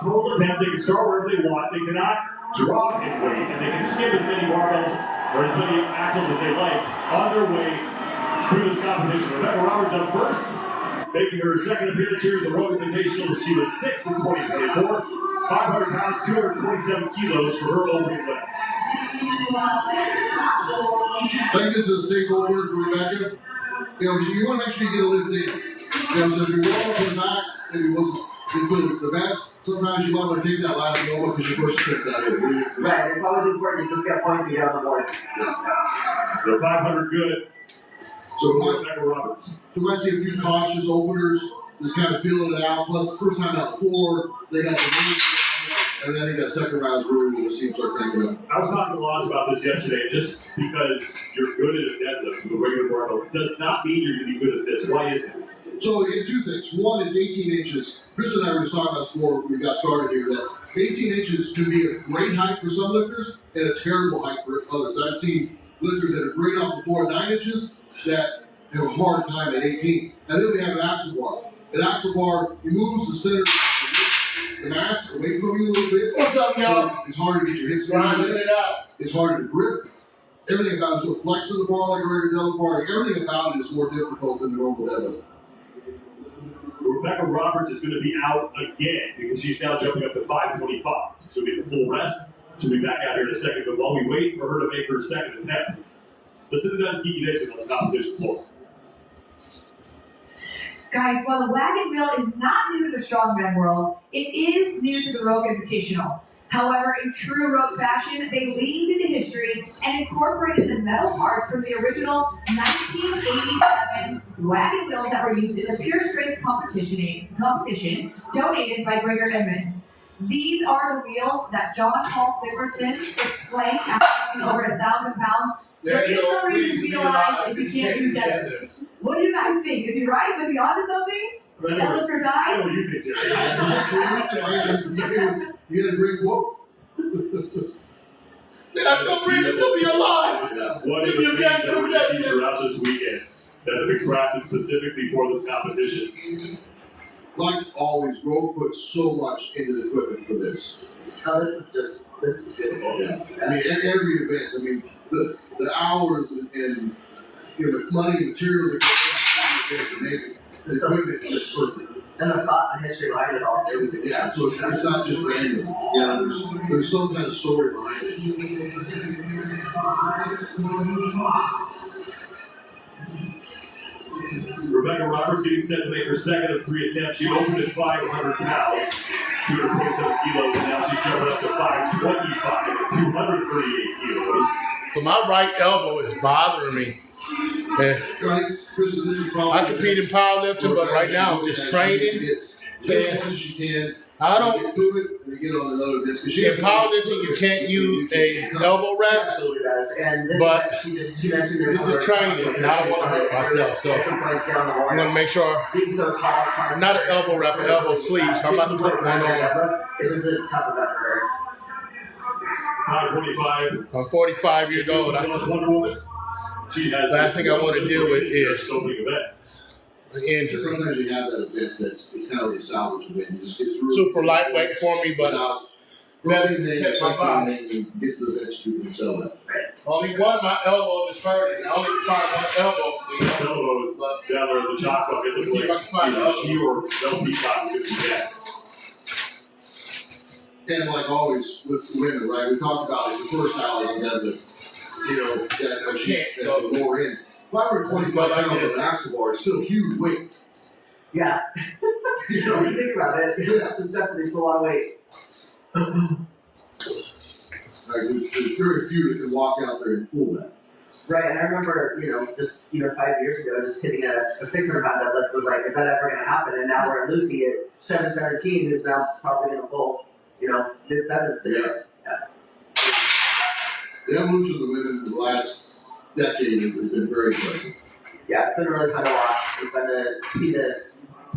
Attempts they can start wherever they want. They cannot drop in weight, and they can skip as many barbells or as many axles as they like on their way through this competition. Rebecca Roberts up first, making her second appearance here at the Rogue Invitational. She was 6th in 2024, 500 pounds, 227 kilos for her opening lift. I think this is a safe opener for Rebecca. You know, you want to make sure you get a lift in. You know, so if you're rolling from the back, maybe it wasn't the best. Sometimes you might want to take that last roll because you first took that in. Right, it's always important to just get points and get on the board. They're 500 good. So Rebecca Roberts. So I see a few cautious openers, just kind of feeling it out. Plus, the first time out the floor, they got the move, and then they got second round room, and it seems like cranking up. I was talking to Laws about this yesterday. Just because you're good at a deadlift with a regular barbell does not mean you're going to be good at this. Why is it? So you get two things. One, it's 18 inches. Chris and I were just talking about before we got started here that 18 inches can be a great height for some lifters and a terrible height for others. I've seen lifters that are great off before 9 inches that have a hard time at 18. And then we have an axle bar. An axle bar removes the center of the mass away from you a little bit. What's up, y'all? It's harder to get your hips Grinding it out. It's harder to grip. Everything about it is flex in the bar like a regular double bar. Everything about it is more difficult than the normal deadlift. Rebecca Roberts is going to be out again because she's now jumping up to 525. So she'll get the full rest. She'll be back out here in a second. But while we wait for her to make her second attempt, listen to them Kiki Dixon on the competition floor. Guys, while the wagon wheel is not new to the strongman world, it is new to the Rogue Invitational. However, in true Rogue fashion, they leaned into history and incorporated the metal parts from the original 1987 wagon wheels that were used in the pure strength competition donated by Gregor Edmonds. These are the wheels that John Paul Sigmerson explained after weighing over 1,000 pounds. There is no reason to be alive if you can't do deadlifts. What do you guys think? Is he right? Was he onto something? Deadlift or I die? know what you think, Jerry. You had a great quote. There's no reason to be alive. One of If the you things can't that do we've that, seen throughout this weekend that have been crafted specifically for this competition. Like always, Rogue puts so much into the equipment for this. Oh, this is good. Yeah. I mean, every event. I mean, the hours and you know, the money and materials that go into making the equipment is just perfect. And the thought and history behind it all. Everything. Yeah. So it's not just random. Yeah. There's some kind of story behind it. Rebecca Roberts getting set to make her second of 3 attempts. She opened at 500 pounds, 227 kilos, and now she's jumping up to 525 at 238 kilos. But my right elbow is bothering me. And Right, Chris, this is probably. I compete in powerlifting, but right now I'm just training. Get as much as you can. I don't. Get through it and then get on another disc. In powerlifting, you can't use a elbow reps, Absolutely does. And this, but she mentioned this is training, and I don't want to hurt myself. So I'm going to make sure being so tall, I'm not an elbow wrap, an elbow sleeve. So I'm about to put one on. It was a tough event for her. 525. I'm 45 years old. Wonder Woman. She has Last thing I want to deal with is opening event. an injury. Sometimes you have that event that's it's kind of like a salvage event. You just get through it. Super lightweight for me, but Better than protect my body. you get to the event you can sell it. Only one of my elbows is hurting. I only can find one elbow sleeve. Elbow is down there at the chalk bucket. Looks See if I can find like the she or Del Peacock could be next. And like always with women, right? We talked about it the first hour on deadlift. You know, that she Can't, so the lower end. 525 like pounds this. of an axle bar is still a huge weight. Yeah. You know, When you think about it, it's definitely still a lot of weight. like there's very few that can walk out there and pull that. Right, and I remember, just 5 years ago, just hitting a 600-pound deadlift was like, is that ever going to happen? And now we're at Lucy at 717, who's now probably going to pull, mid-sevens. Yeah. The evolution of the women in the last decade has been very impressive. Yeah, it's been really fun to watch. It's fun to see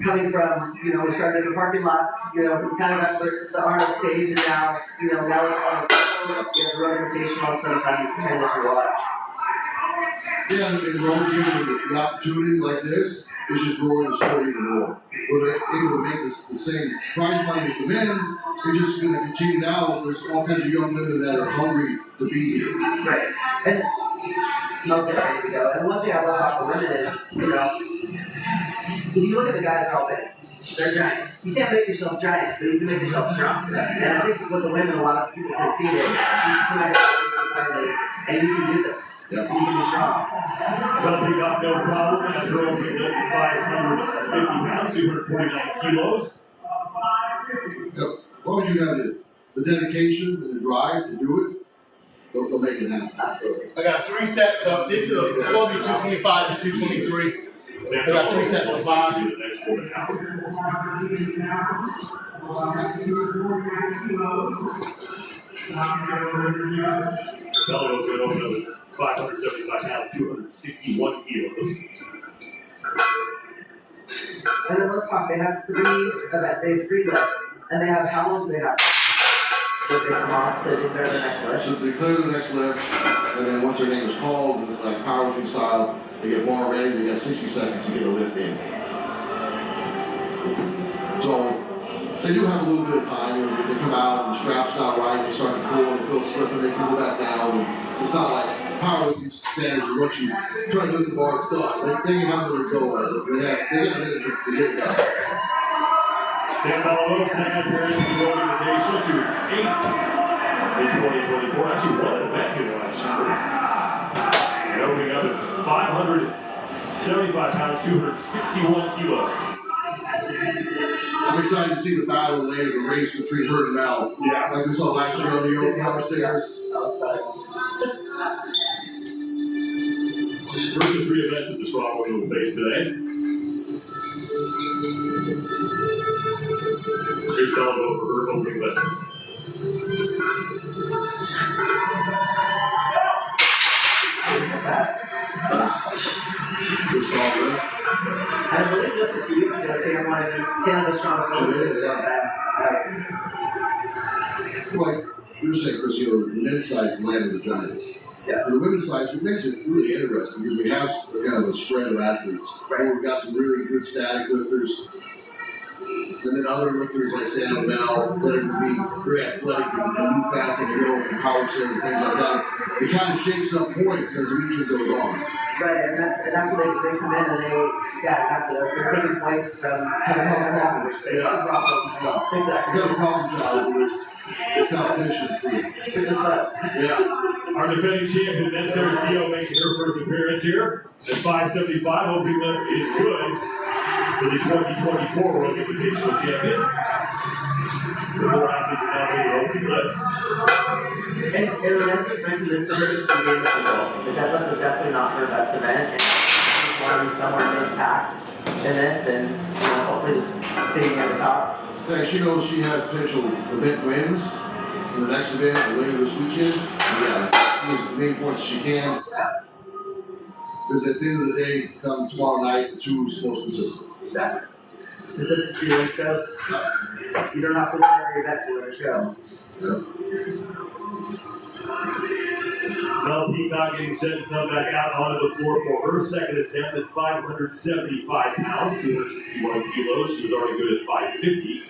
coming from, we started in the parking lots, kind of at the Arnold stage, and now, now it's on the Rogue Invitational. It's been a fun transition to watch. Yeah, and Robert giving the opportunity like this, is just growing the sport even more. We're able to make the same prize money as the men. We're just going to continue now. There's all kinds of young women that are hungry to be here. Right. And I'll get ready to go. And one thing I love about the women is, you know, if you look at the guys, they're all big. They're giant. You can't make yourself giant, but you can make yourself strong. And I think with the women, a lot of people can see this. And you can do this. Yeah. You can be strong. Well, we got no problem. And a girl can lift 550 pounds, 249 kilos. Yep. As long as you have the dedication and the drive to do it, they'll make it happen. Absolutely. I got 3 sets up. This is going to be 225 to 223. Sam, I got 3 sets of 5. do the next quarter now. Bellows going to open up with 575 pounds, 261 kilos. And then let's talk, they have 3 lifts, and they have, how long do they have? So they come off to declare the next lift? So they clear the next lift, and then once their name is called, like powerlifting style, they get bar ready, they got 60 seconds to get a lift in. So they do have a little bit of time. You know, they come out and the strap's not right, they start to pull and feel slipping, they can go back down. And it's not like powerlifting standards are once you try to lift the bar, it's done. They can have to go at it. They got a minute to get it done. Sam Bellows, second appearance in the World Invitational. She was 8th in 2024. Actually won an event here last year. And opening up at 575 pounds, 261 kilos. I'm excited to see the battle later, the race between her and Mal. Yeah. Like we saw last year on the Euro Power Stickers. First of 3 events that the Strong Women will face today. Here's Bellows for her opening lift. Good solid lift. I believe just a few weeks ago, Sam won Canada's strongest woman. Like you were saying, Chris, you know, the men's side's land of the Giants. Yeah. And the women's side, it makes it really interesting because we have kind of a spread of athletes. Right. We've got some really good static lifters. And then other lifters like Sam and Mel, that can be very athletic and move fast and go and power slam and things like that. It kind of shakes up points as the weekend goes on. Right, and that's what they come in and they're taking points from having no problem. Yeah. Exactly. You got a problem child with this competition for you. Good as well. Yeah. Our defending champion, Esther Castillo, making her first appearance here. At 575, opening lift is good for the 2024 World Invitational champion. The 4 athletes are now doing opening lifts. And as you mentioned, this is the game as well. The deadlift is definitely not her best event, and she's want to be somewhere intact in this, and hopefully just staying at the top. Yeah, she knows she has potential event wins in the next event or later this weekend. Yeah, she needs the main points she can. Because at the end of the day, come tomorrow night, the 2 is most consistent. Exactly. Consistency wins shows. You don't have to win every event to win a show. Yeah. Mel Peacock getting set to come back out onto the floor for her second attempt at 575 pounds, 261 kilos. She was already good at 550.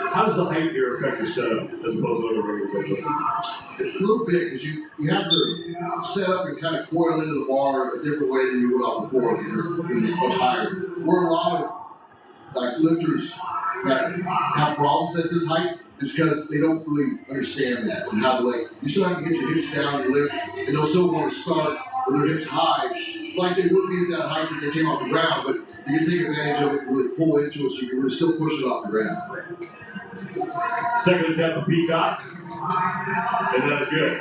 How does the height here affect your setup as opposed to other regular weightlifting? A little bit, because you have to set up and kind of coil into the bar a different way than you would off the floor because it's much higher. Where a lot of like lifters that have problems at this height is because they don't really understand that and how to you still have to get your hips down and lift, and they'll still want to start with their hips high, like they would be at that height when they came off the ground, but you can take advantage of it and really pull into it so you can really still push it off the ground. Second attempt for Peacock, and that is good.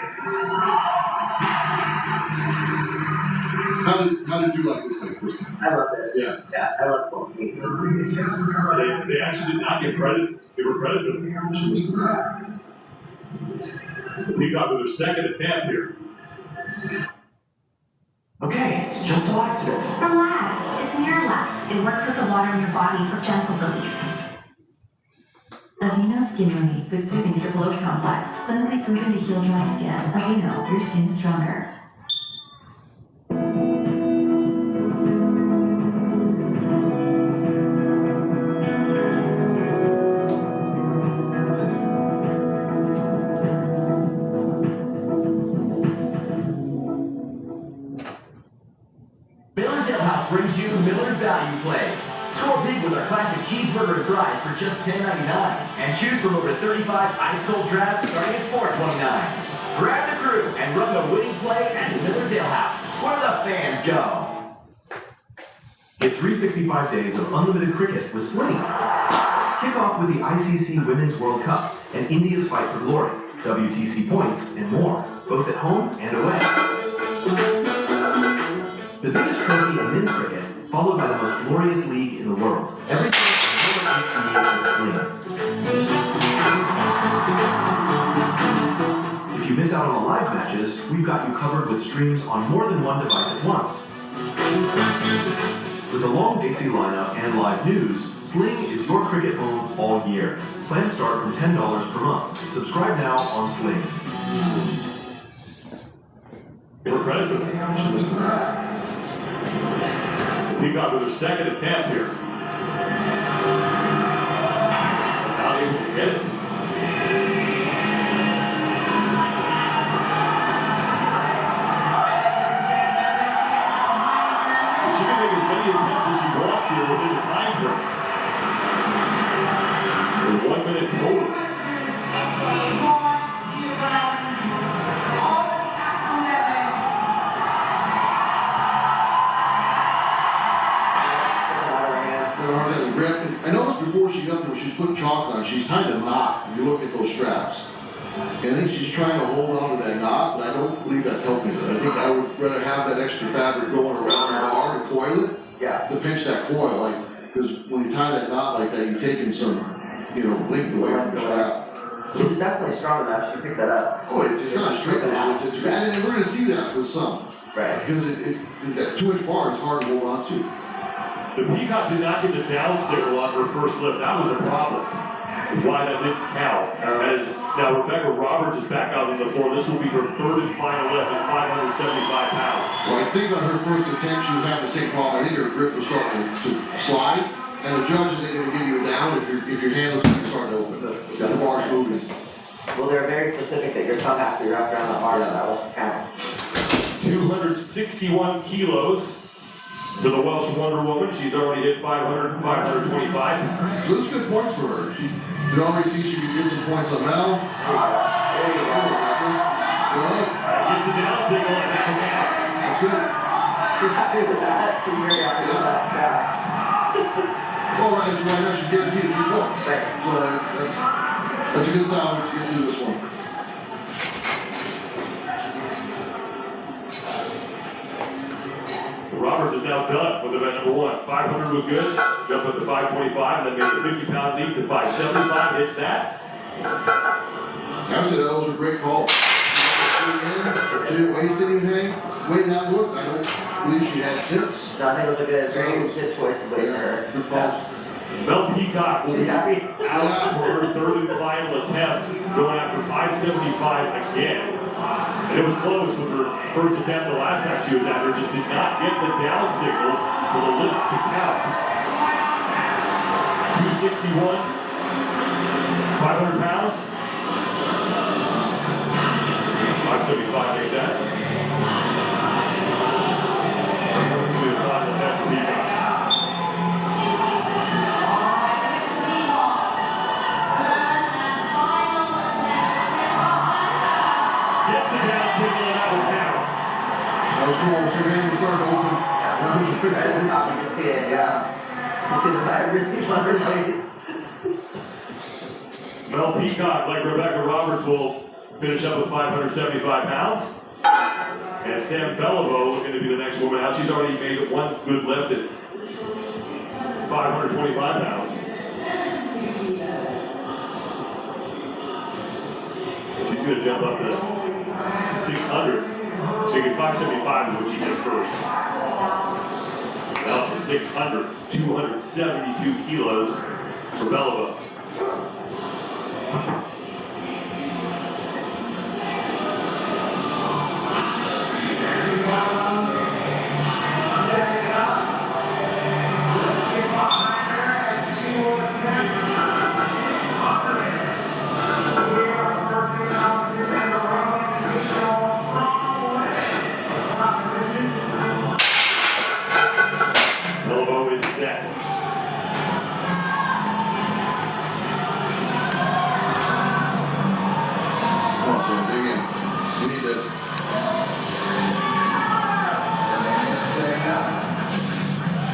How did you like this thing, Kristen? I love it. Yeah. Yeah, I love both games. They actually did not get credit. They were credit for them. So Peacock with her second attempt here. Okay, it's just a laxative. Relax, it's Miralax. It works with the water in your body for gentle relief. Aveeno's Skin Relief with Soothing Triple Oak Complex. Clinically proven to heal dry skin. Aveeno, your skin stronger. Miller's Ale House brings you Miller's Value Plays. Score big with our classic cheeseburger and fries for just $10.99. And choose from over 35 ice-cold drafts starting at $4.29. Grab the crew and run the winning play at Miller's Ale House, where the fans go. Get 365 days of unlimited cricket with Sling. Kick off with the ICC Women's World Cup and India's Fight for Glory, WTC points, and more, both at home and away. The biggest trophy in men's cricket, followed by the most glorious league in the world. Everything from with Sling. If you miss out on the live matches, we've got you covered with streams on more than one device at once. With a long AC lineup and live news, Sling is your cricket home all year. Plans start from $10 per month. Subscribe now on Sling. Give her credit for that. Peacock with her second attempt here. Not able to get it. She can make as many attempts as she wants here within the time frame. For 1 minute total. I noticed before she got there, she's putting chalk on, she's kind of knot, if you look at those straps. And I think she's trying to hold on to that knot, but I don't believe that's helping her. I think I would rather have that extra fabric going around her arm to coil it, Yeah. to pinch that coil, like, because when you tie that knot like that, you're taking some, length away from the strap. She's definitely strong enough. She picked that up. Oh, it's not straight, it's and we're gonna see that with some. Right. Because that 2-inch bar is hard to hold on to. The Peacock did not get the down signal on her first lift. That was a problem. Why that didn't count. As now Rebecca Roberts is back out on the floor. This will be her third and final lift at 575 pounds. Well, I think on her first attempt, she was having the same problem. I think her grip was starting to slide, and the judges ain't gonna give you a down if your hand looks like it's starting to open. The bar's moving. Well, they're very specific that your tongue has to be wrapped around the bar. Yeah. That was the count. 261 kilos for the Welsh Wonder Woman. She's already hit 500 and 525. So that's good points for her. You already see she could get some points on Mel. There you go. Good. Gets a down signal and that's a count. That's good. She's happy with that. She's very happy with that. Yeah. All right, right now she's guaranteed 3 points. Right. So that's a good style to get through this one. Roberts is now done with event number 1. 500 was good. Jump up to 525, then made a 50-pound leap to 575. Hits that. Actually, that was a great call. She didn't waste anything. The way that looked, I don't believe she had 6. No, I think it was a good choice to wait for her. Good call. Mel Peacock will She's be happy. out for her third and final attempt, going after 575 again. And it was close with her first attempt the last time she was out there, just did not get the down signal for the lift to count. 261, 500 pounds. 575, take that. Going to be the final attempt for Peacock. Gets the down signal and that will count. That was cool. Her hand was starting to open. That was a good Right at the call. top, you can see it, yeah. You see the side of her face. Mel Peacock, like Rebecca Roberts, will finish up with 575 pounds. And Sam Beliveau looking to be the next woman out. She's already made one good lift at 525 pounds. She's going to jump up to 600. Thinking 575 is what she did first. Up to 600, 272 kilos for Beliveau. We need this.